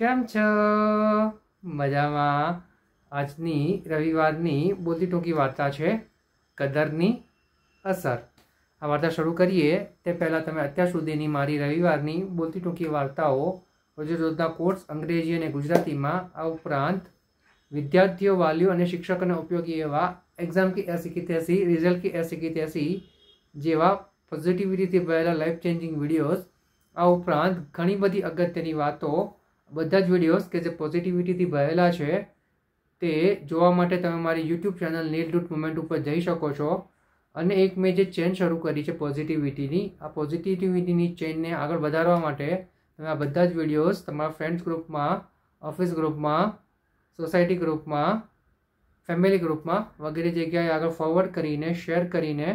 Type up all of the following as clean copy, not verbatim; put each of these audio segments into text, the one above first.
કેમ છો? મજામાં? આજની રવિવારની બોલતી ટૂંકી વાર્તા છે કદરની અસર. આ વાર્તા શરૂ કરીએ તે પહેલાં તમે અત્યાર સુધીની મારી રવિવારની બોલતી ટૂંકી વાર્તાઓ રોજના કોર્સ અંગ્રેજી અને ગુજરાતીમાં, આ ઉપરાંત વિદ્યાર્થીઓ, વાલીઓ અને શિક્ષકોને ઉપયોગી એવા એક્ઝામ કી ऐसी की तैसी, રિઝલ્ટ કી ऐसी की तैसी જેવા પોઝિટિવિટીથી ભરેલા લાઈફ ચેન્જિંગ વિડીયોઝ, આ ઉપરાંત ઘણી બધી અગત્યની વાતો, બધા જ વિડીયોઝ કે જે પોઝિટિવિટીથી ભરેલા છે તે જોવા માટે તમે મારી યુટ્યુબ ચેનલ નીલ રૂટ મુવમેન્ટ ઉપર જઈ શકો છો. અને એક મેં જે ચેન શરૂ કરી છે પોઝિટિવિટીની, આ પોઝિટિવિટીની ચેનને આગળ વધારવા માટે તમે આ બધા જ વિડીયોઝ તમારા ફ્રેન્ડ્સ ગ્રુપમાં, ઓફિસ ગ્રુપમાં, સોસાયટી ગ્રુપમાં, ફેમિલી ગ્રુપમાં વગેરે જગ્યાએ આગળ ફોરવર્ડ કરીને, શેર કરીને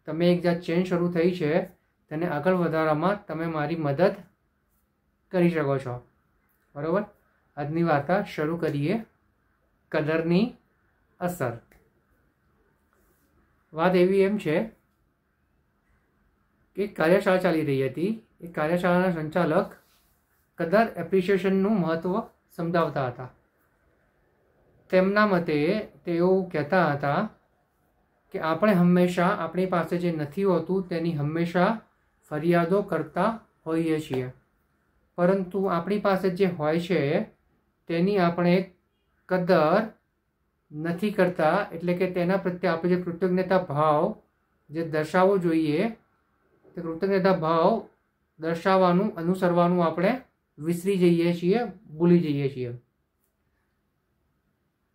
તમે એક જે ચેન શરૂ થઈ છે તેને આગળ વધારવામાં તમે મારી મદદ કરી શકો છો. બરાબર? આજની વાર્તા શરૂ કરીએ. કદરની અસર. વાત એવી એમ છે કે એક કાર્યશાળા ચાલી રહી હતી. એ કાર્યશાળાના સંચાલક કદર એપ્રિશિએશનનું મહત્ત્વ સમજાવતા હતા. તેમના મતે તેઓ કહેતા હતા કે આપણે હંમેશા આપણી પાસે જે નથી હોતું તેની હંમેશા ફરિયાદો કરતા હોઈએ છીએ, પરંતુ આપણી પાસે જે હોય છે તેની આપણે કદર નથી કરતા. એટલે કે તેના પ્રત્યે આપણે જે કૃતજ્ઞતા ભાવ જે દર્શાવવો જોઈએ તે કૃતજ્ઞતા ભાવ દર્શાવવાનું, અનુસરવાનું આપણે વિસરી જઈએ છીએ, ભૂલી જઈએ છીએ.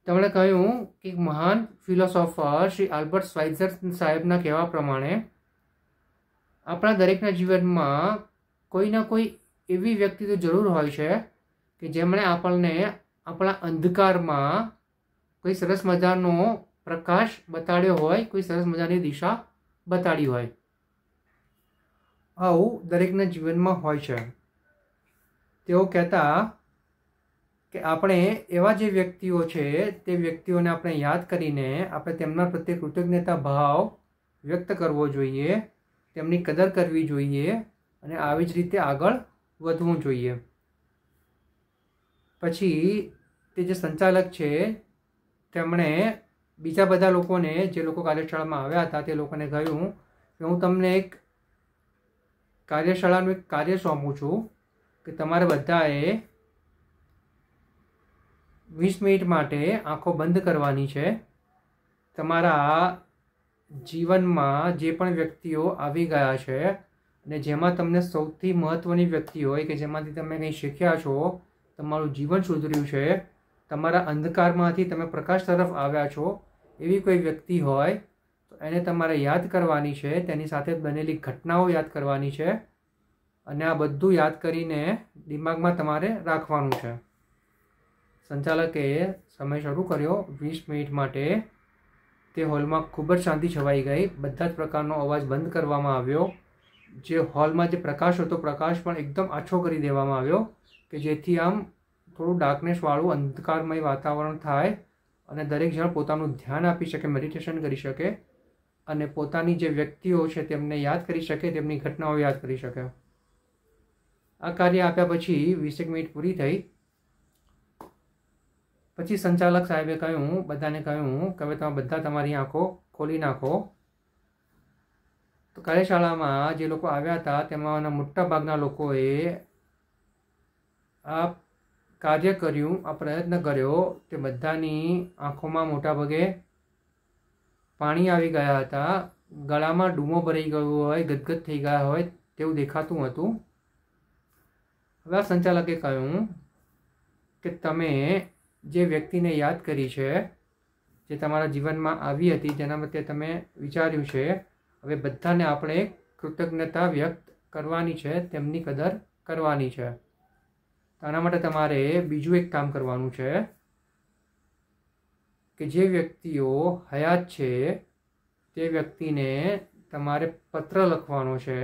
તેમણે કહ્યું કે મહાન ફિલોસોફર શ્રી આલ્બર્ટ સ્વાઇઝર સાહેબના કહેવા પ્રમાણે આપણા દરેકના જીવનમાં કોઈ ના કોઈ એવી વ્યક્તિ તો જરૂર હોય છે કે જેમણે આપણને આપણા અંધકારમાં કોઈ સરસ મજાનો પ્રકાશ બતાડ્યો હોય, કોઈ સરસ મજાની દિશા બતાડી હોય. આવું દરેકના જીવનમાં હોય છે. તેઓ કહેતા કે આપણે એવા જે વ્યક્તિઓ છે તે વ્યક્તિઓને આપણે યાદ કરીને આપણે તેમના પ્રત્યે કૃતજ્ઞતા ભાવ વ્યક્ત કરવો જોઈએ, તેમની કદર કરવી જોઈએ અને આવી જ રીતે આગળ વધવું જોઈએ. પછી તે જે સંચાલક છે તેમણે બીજા બધા લોકોને, જે લોકો કાર્યશાળામાં આવ્યા હતા તે લોકોને કહ્યું કે હું તમને એક કાર્યશાળાનું એક કાર્ય સોંપું છું કે તમારે બધાએ 20 મિનિટ માટે આંખો બંધ કરવાની છે. તમારા જીવનમાં જે પણ વ્યક્તિઓ આવી ગયા છે અને જેમાં તમને સૌથી મહત્ત્વની વ્યક્તિ હોય કે જેમાંથી તમે કંઈ શીખ્યા છો, તમારું જીવન સુધર્યું છે, તમારા અંધકારમાંથી તમે પ્રકાશ તરફ આવ્યા છો, એવી કોઈ વ્યક્તિ હોય તો એને તમારે યાદ કરવાની છે. તેની સાથે બનેલી ઘટનાઓ યાદ કરવાની છે અને આ બધું યાદ કરીને દિમાગમાં તમારે રાખવાનું છે. સંચાલકે સમય શરૂ કર્યો 20 મિનિટ માટે. તે હોલમાં ખૂબ જ શાંતિ છવાઈ ગઈ. બધા જ પ્રકારનો અવાજ બંધ કરવામાં આવ્યો. જે હોલમાં જે પ્રકાશ હતો, પ્રકાશ પણ એકદમ આછો કરી દેવામાં આવ્યો કે જેથી આમ થોડું ડાર્કનેસવાળું, અંધકારમય વાતાવરણ થાય અને દરેક જણ પોતાનું ધ્યાન આપી શકે, મેડિટેશન કરી શકે અને પોતાની જે વ્યક્તિઓ છે તેમને યાદ કરી શકે, તેમની ઘટનાઓ યાદ કરી શકે. આ કાર્ય આપ્યા પછી 20 મિનિટ પૂરી થઈ. પછી સંચાલક સાહેબે કહ્યું, બધાને કહ્યું કે હવે તમે બધા તમારી આંખો ખોલી નાખો. તો કાર્યશાળામાં જે લોકો આવ્યા હતા તેમાંના મોટા ભાગના લોકોએ આ કાર્ય કર્યું, આ પ્રયત્ન કર્યો. તે બધાની આંખોમાં મોટા ભાગે પાણી આવી ગયા હતા, ગળામાં ડૂમો ભરાઈ ગયો હોય, ગદગદ થઈ ગયા હોય તેવું દેખાતું હતું. હવે આ સંચાલકે કહ્યું કે તમે જે વ્યક્તિને યાદ કરી છે, જે તમારા જીવનમાં આવી હતી, જેના માટે તમે વિચાર્યું છે, હવે બધાને આપણે કૃતજ્ઞતા વ્યક્ત કરવાની છે, તેમની કદર કરવાની છે. આના માટે તમારે બીજું એક કામ કરવાનું છે કે જે વ્યક્તિઓ હયાત છે તે વ્યક્તિને તમારે પત્ર લખવાનો છે,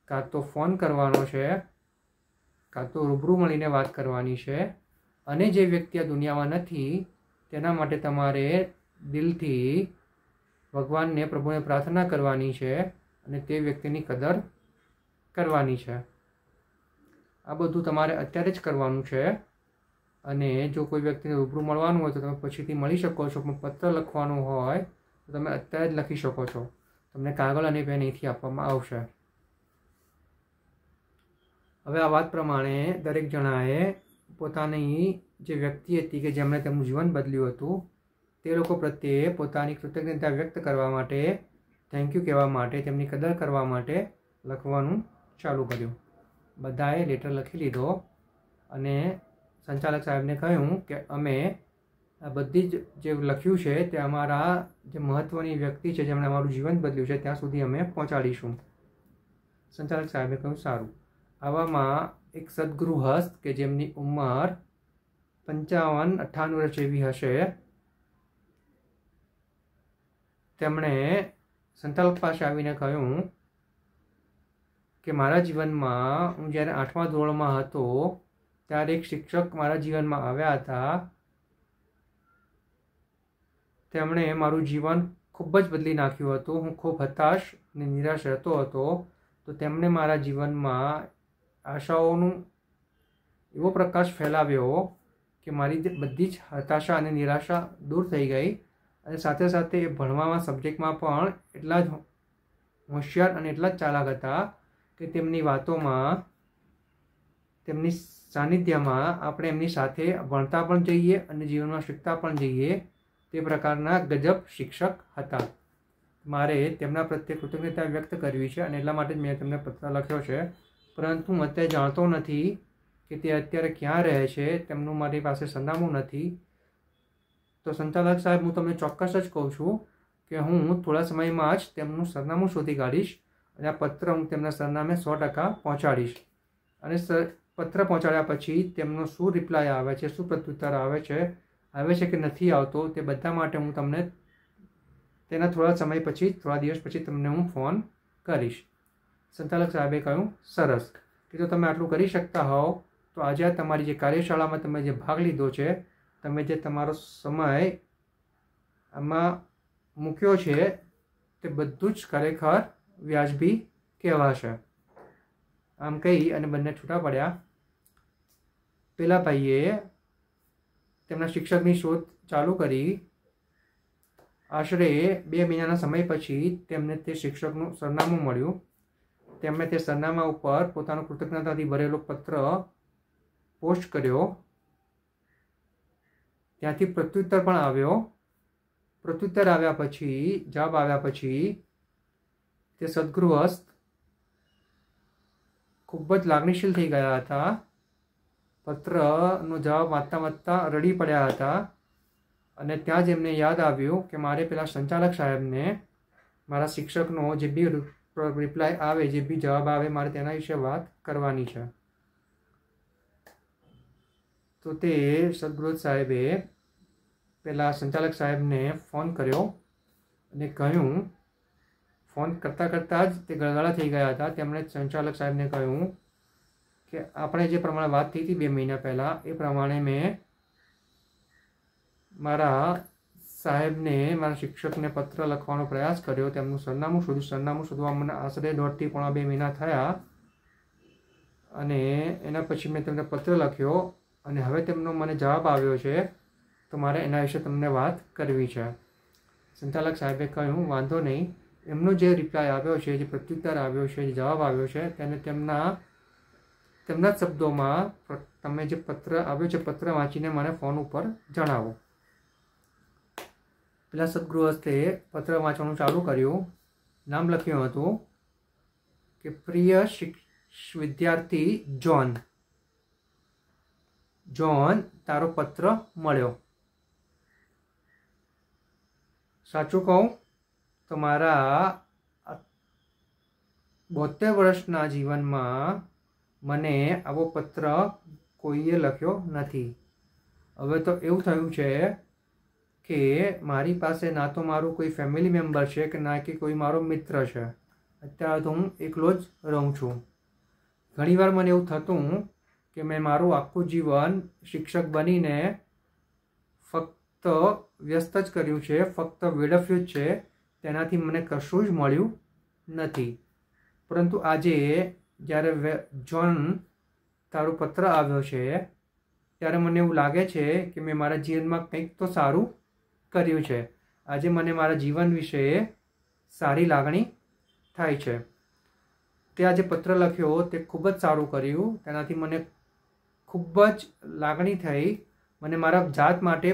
કાં તો ફોન કરવાનો છે, કાં તો રૂબરૂ મળીને વાત કરવાની છે. અને જે વ્યક્તિ આ દુનિયામાં નથી તેના માટે તમારે દિલથી ભગવાનને, પ્રભુને પ્રાર્થના કરવાની છે અને તે વ્યક્તિની કદર કરવાની છે. આ બધું તમારે અત્યારે જ કરવાનું છે. અને જો કોઈ વ્યક્તિને રૂબરૂ મળવાનું હોય તો તમે પછીથી મળી શકો છો, પણ પત્ર લખવાનું હોય તો તમે અત્યારે જ લખી શકો છો. તમને કાગળ અને પેન અહીંથી આપવામાં આવશે. હવે આ વાત પ્રમાણે દરેક જણાએ પોતાની જે વ્યક્તિ હતી કે જેમણે તેમનું જીવન બદલ્યું હતું તે લોકો પ્રત્યે પોતાની કૃતજ્ઞતા વ્યક્ત કરવા માટે, થેન્ક યુ કહેવા માટે, તેમની કદર કરવા માટે લખવાનું ચાલુ કર્યું. બધાએ લેટર લખી લીધો અને સંચાલક સાહેબને કહ્યું કે અમે આ બધી જ જે લખ્યું છે તે અમારા જે મહત્ત્વની વ્યક્તિ છે જેમણે અમારું જીવન બદલ્યું છે ત્યાં સુધી અમે પહોંચાડીશું. સંચાલક સાહેબે કહ્યું સારું. આવામાં એક સદગુરુ હસ્ત કે જેમની ઉંમર 55-58 વર્ષ જેવી હશે, તેમણે સંચાલક પાસે આવીને કહ્યું કે મારા જીવનમાં હું જ્યારે 8મા ધોરણમાં હતો ત્યારે એક શિક્ષક મારા જીવનમાં આવ્યા હતા. તેમણે મારું જીવન ખૂબ જ બદલી નાખ્યું હતું. હું ખૂબ હતાશ અને નિરાશ રહેતો હતો, તો તેમણે મારા જીવનમાં આશાઓનું એવો પ્રકાશ ફેલાવ્યો કે મારી બધી જ હતાશા અને નિરાશા દૂર થઈ ગઈ. અને સાથે સાથે એ ભણવામાં સબ્જેક્ટમાં પણ એટલા જ હોશિયાર અને એટલા જ ચાલાક હતા કે તેમની વાતોમાં, તેમની સાનિધ્યમાં આપણે એમની સાથે ભણતા પણ જઈએ અને જીવનમાં શીખતા પણ જઈએ તે પ્રકારના ગજબ શિક્ષક હતા. મારે તેમના પ્રત્યે કૃતજ્ઞતા વ્યક્ત કરવી છે અને એટલા માટે જ મેં તેમને પત્ર લખ્યો છે. પરંતુ હું અત્યારે જાણતો નથી કે તે અત્યારે ક્યાં રહે છે, તેમનું મારી પાસે સરનામું નથી. તો સંચાલક સાહેબ, હું તમને ચોક્કસ જ કહું છું કે હું થોડા સમયમાં જ તેમનું સરનામું શોધી કાઢીશ અને આ પત્ર હું તેમના સરનામે 100% પહોંચાડીશ. અને પત્ર પહોંચાડ્યા પછી તેમનો શું રિપ્લાય આવે છે, શું પ્રત્યુત્તર આવે છે કે નથી આવતો, તે બધા માટે હું તમને તેના થોડા સમય પછી, થોડા દિવસ પછી તમને હું ફોન કરીશ. સંચાલક સાહેબે કહ્યું સરસ, કે જો તમે આટલું કરી શકતા હોવ તો આજે તમારી જે કાર્યશાળામાં તમે જે ભાગ લીધો છે, તમે જે તમારો સમય આમાં મૂક્યો છે તે બધું જ ખરેખર વ્યાજબી કહેવાશે. આમ કહી અને બંને છૂટા પડ્યા. પેલા ભાઈએ તેમના શિક્ષકની શોધ ચાલુ કરી. આશરે 2 મહિનાના સમય પછી તેમને તે શિક્ષકનું સરનામું મળ્યું. તેમણે તે સરનામા ઉપર પોતાનો કૃતજ્ઞતાથી ભરેલો પત્ર પોસ્ટ કર્યો. ત્યાંથી પ્રત્યુત્તર પણ આવ્યો. પ્રત્યુત્તર આવ્યા પછી, જવાબ આવ્યા પછી તે સદગુરુ હસ્ત ખૂબ જ લાગણીશીલ થઈ ગયા હતા. પત્રનો જવાબ વાંચતા વાંચતા રડી પડ્યા હતા. અને ત્યાં જ એમને યાદ આવ્યું કે મારે પેલા સંચાલક સાહેબને મારા શિક્ષકનો જે બી રિપ્લાય આવે, જે બી જવાબ આવે, મારે તેના વિશે વાત કરવાની છે. તો તે સદગુરુ સાહેબે પેલા સંચાલક સાહેબને ફોન કર્યો અને કહ્યું, ફોન કરતાં કરતાં જ તે ગળગળા થઈ ગયા હતા. તેમણે સંચાલક સાહેબને કહ્યું કે આપણે જે પ્રમાણે વાત થઈ હતી 2 મહિના પહેલાં, એ પ્રમાણે મેં મારા સાહેબને, મારા શિક્ષકને પત્ર લખવાનો પ્રયાસ કર્યો. તેમનું સરનામું શોધ્યું. સરનામું શોધવા મને આશરે 1.5 થી પોણા 2 મહિના થયા. અને એના પછી મેં તેમને પત્ર લખ્યો અને હવે તેમનો મને જવાબ આવ્યો છે, તો મારે એના વિશે તમને વાત કરવી છે. સંચાલક સાહેબે કહ્યું વાંધો નહીં. એમનો જે રિપ્લાય આવ્યો છે, જે પ્રત્યુત્તર આવ્યો છે, જે જવાબ આવ્યો છે, તેને તેમના જ શબ્દોમાં તમે જે પત્ર આવ્યો છે, પત્ર વાંચીને મને ફોન ઉપર જણાવો. પેલા સદગુરુ હસ્તે પત્ર વાંચવાનું ચાલુ કર્યું. નામ લખ્યું હતું કે પ્રિય વિદ્યાર્થી જોન, તારો પત્ર મળ્યો. સાચું કહું તો મારા 72 વર્ષના જીવનમાં મને આવો પત્ર કોઈએ લખ્યો નથી. હવે તો એવું થયું છે કે મારી પાસે ના તો મારું કોઈ ફેમિલી મેમ્બર છે કે ના કે કોઈ મારો મિત્ર છે. અત્યારે તો હું એકલો જ રહું છું. ઘણીવાર મને એવું થતું કે મેં મારું આખું જીવન શિક્ષક બનીને ફક્ત વ્યસ્ત જ કર્યું છે, ફક્ત વેડફ્યું જ છે. તેનાથી મને કશું જ મળ્યું નથી. પરંતુ આજે જ્યારે જોન તારો પત્ર આવ્યો છે ત્યારે મને એવું લાગે છે કે મેં મારા જીવનમાં કંઈક તો સારું કર્યું છે. આજે મને મારા જીવન વિશે સારી લાગણી થાય છે. તે આજે પત્ર લખ્યો તે ખૂબ જ સારું કર્યું. તેનાથી મને ખૂબ જ લાગણી થઈ. મને મારા જાત માટે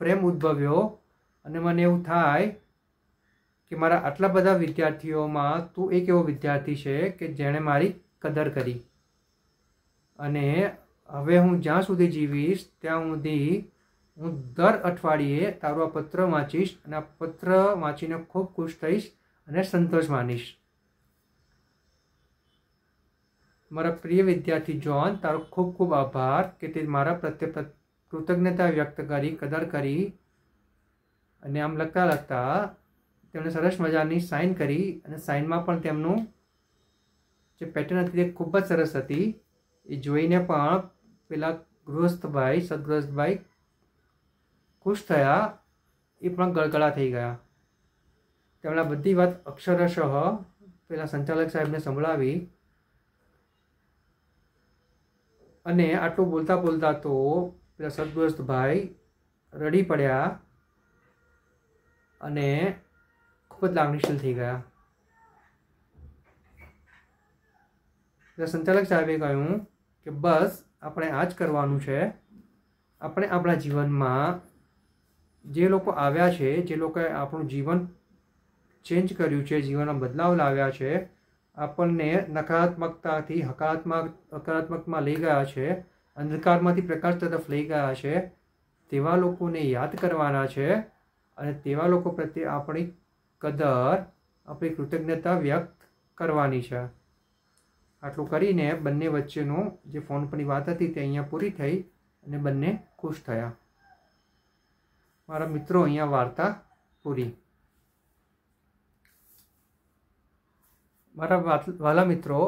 પ્રેમ ઉદ્ભવ્યો અને મને એવું થાય કે મારા આટલા બધા વિદ્યાર્થીઓમાં તું એક એવો વિદ્યાર્થી છે કે જેણે મારી કદર કરી. અને હવે હું જ્યાં સુધી જીવીશ ત્યાં સુધી હું દર અઠવાડિયે તારો આ પત્ર વાંચીશ અને આ પત્ર વાંચીને ખૂબ ખુશ થઈશ અને સંતોષ માનીશ. મારા પ્રિય વિદ્યાર્થી જ્હોન, તારો ખૂબ ખૂબ આભાર કે તે મારા પ્રત્યે કૃતજ્ઞતા વ્યક્ત કરી, કદર કરી. અને આમ લખતા લખતા તેમણે સરસ મજાની સાઇન કરી અને સાઇનમાં પણ તેમનું જે પેટર્ન હતી તે ખૂબ જ સરસ હતી. એ જોઈને પણ પેલા ગૃહસ્થભાઈ, સદગૃહસ્થભાઈ ખુશ થયા. એ પણ ગળગળા થઈ ગયા. તેમણે બધી વાત અક્ષરશઃ પેલા સંચાલક સાહેબને સંભળાવી અને આટલું બોલતા બોલતા તો પેલા સદગૃહસ્થભાઈ રડી પડ્યા અને ખૂબ જ લાગણીશીલ થઈ ગયા. સંચાલક સાહેબે કહ્યું કે બસ આપણે આ જ કરવાનું છે. આપણે આપણા જીવનમાં જે લોકો આવ્યા છે, જે લોકોએ આપણું જીવન ચેન્જ કર્યું છે, જીવનમાં બદલાવ લાવ્યા છે, આપણને નકારાત્મકતાથી હકારાત્મકમાં લઈ ગયા છે, અંધકારમાંથી પ્રકાશ તરફ લઈ ગયા છે, તેવા લોકોને યાદ કરવાના છે અને તેવા લોકો પ્રત્યે આપણી કદર, આપણી કૃતજ્ઞતા વ્યક્ત કરવાની છે. આટલું કરીને બંને વચ્ચેનું જે ફોન પરની વાત હતી તે અહીંયા પૂરી થઈ અને બંને ખુશ થયા. મારા મિત્રો, અહીંયા વાર્તા પૂરી. મારા વાલા મિત્રો,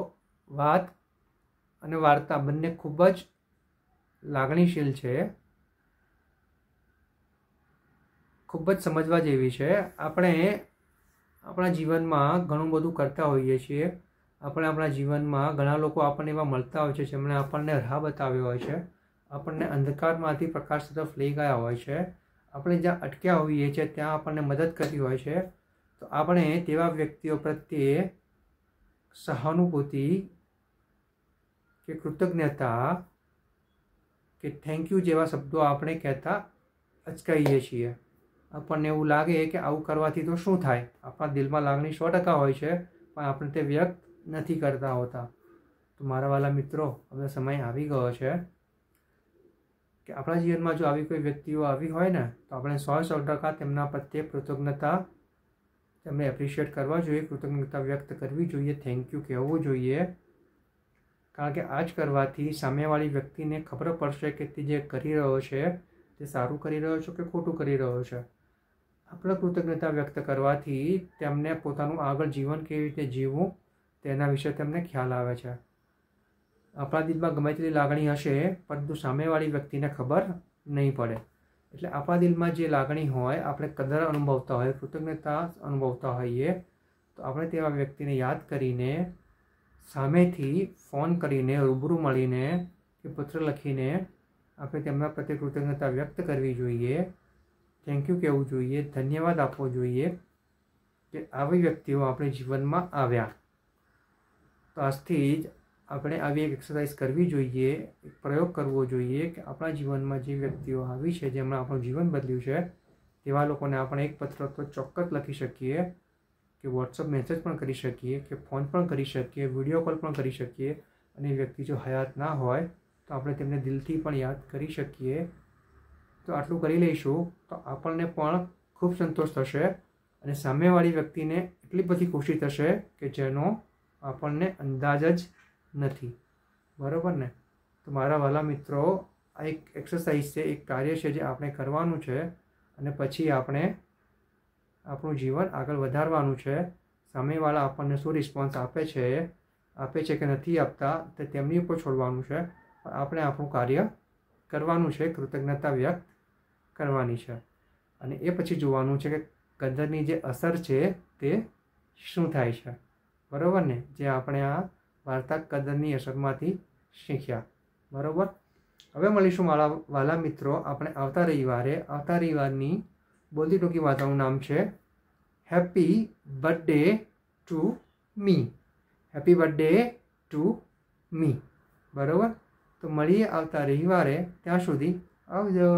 વાત અને વાર્તા બંને ખૂબ જ લાગણીશીલ છે, ખૂબ જ સમજવા જેવી છે. આપણે આપણા જીવનમાં ઘણું બધું કરતા હોઈએ છીએ. આપણે આપણા જીવનમાં ઘણા લોકો આપણને એવા મળતા હોય છે જેમણે આપણને રાહ બતાવ્યો હોય છે, આપણને અંધકારમાંથી પ્રકાશ તરફ લઈ ગયા હોય છે, આપણે જ્યાં અટક્યા હોઈએ છીએ ત્યાં આપણને મદદ કરી હોય છે. તો આપણે તેવા વ્યક્તિઓ પ્રત્યે સહાનુભૂતિ કે કૃતજ્ઞતા કે થેન્ક યુ જેવા શબ્દો આપણે કહેતા અચકાઈએ છીએ. આપણને એવું લાગે કે આવું કરવાથી તો શું થાય. આપણા દિલમાં લાગણી 100% હોય છે પણ આપણે તે વ્યક્ત નથી કરતા હોતા. તો મારા વાલા મિત્રો, હવે સમય આવી ગયો છે કે આપણા જીવનમાં જો આવી કોઈ વ્યક્તિઓ આવી હોય ને તો આપણે 100% તેમના પ્રત્યે કૃતજ્ઞતા, તેમને એપ્રિશિએટ કરવા જોઈએ, કૃતજ્ઞતા વ્યક્ત કરવી જોઈએ, થેન્ક યુ કહેવું જોઈએ. કારણ કે આ જ કરવાથી સામેવાળી વ્યક્તિને ખબર પડશે કે તે જે કરી રહ્યો છે તે સારું કરી રહ્યો છે કે ખોટું કરી રહ્યો છે. આપણે કૃતજ્ઞતા વ્યક્ત કરવાથી તેમને પોતાનું આગળ જીવન કેવી રીતે જીવવું તેના વિશે તેમને ખ્યાલ આવે છે. આપણા દિલમાં ગમે તેટલી લાગણી હશે પરંતુ સામેવાળી વ્યક્તિને ખબર નહીં પડે. એટલે આપણા દિલમાં જે લાગણી હોય, આપણે કદર અનુભવતા હોય, કૃતજ્ઞતા અનુભવતા હોઈએ તો આપણે તેવા વ્યક્તિને યાદ કરીને, સામેથી ફોન કરીને, રૂબરૂ મળીને કે પત્ર લખીને આપણે તેમના પ્રત્યે કૃતજ્ઞતા વ્યક્ત કરવી જોઈએ, થેન્ક યુ કહેવું જોઈએ, ધન્યવાદ આપવો જોઈએ કે આવી વ્યક્તિઓ આપણે જીવનમાં આવ્યા. તો આજથી જ આપણે આવી એક એક્સરસાઇઝ કરવી જોઈએ, એક પ્રયોગ કરવો જોઈએ કે આપણા જીવનમાં જે વ્યક્તિઓ આવી છે, જેમણે આપણું જીવન બદલ્યું છે, તેવા લોકોને આપણે એક પત્ર તો ચોક્કસ લખી શકીએ, કે વોટ્સઅપ મેસેજ પણ કરી શકીએ, કે ફોન પણ કરી શકીએ, વિડીયો કોલ પણ કરી શકીએ. અને વ્યક્તિ જો હયાત ના હોય તો આપણે તેમને દિલથી પણ યાદ કરી શકીએ. તો આટલું કરી લઈશું તો આપણને પણ ખૂબ સંતોષ થશે અને સામેવાળી વ્યક્તિને એટલી બધી ખુશી થશે કે જેનો આપણને અંદાજ જ નથી. બરાબર ને? તો મારા વાલા મિત્રો, આ એક એક્સરસાઇઝ છે, એક કાર્ય છે જે આપણે કરવાનું છે અને પછી આપણે આપણું જીવન આગળ વધારવાનું છે. સામેવાળા આપણને શું રિસ્પોન્સ આપે છે કે નથી આપતા તે તેમની ઉપર છોડવાનું છે. પણ આપણે આપણું કાર્ય કરવાનું છે, કૃતજ્ઞતા વ્યક્ત કરવાની છે અને એ પછી જોવાનું છે કે કદરની જે અસર છે તે શું થાય છે. બરાબર ને? જે આપણે આ વાર્તા કદરની અસરમાંથી શીખ્યા. બરાબર? હવે મળીશું મારા વાલા મિત્રો આપણે આવતા રવિવારની બોલતી ટૂંકી વાર્તાનું નામ છે happy birthday to me. Happy birthday to me. બરાબર, તો મળીએ આવતા રવિવારે. ત્યાં સુધી આવજો.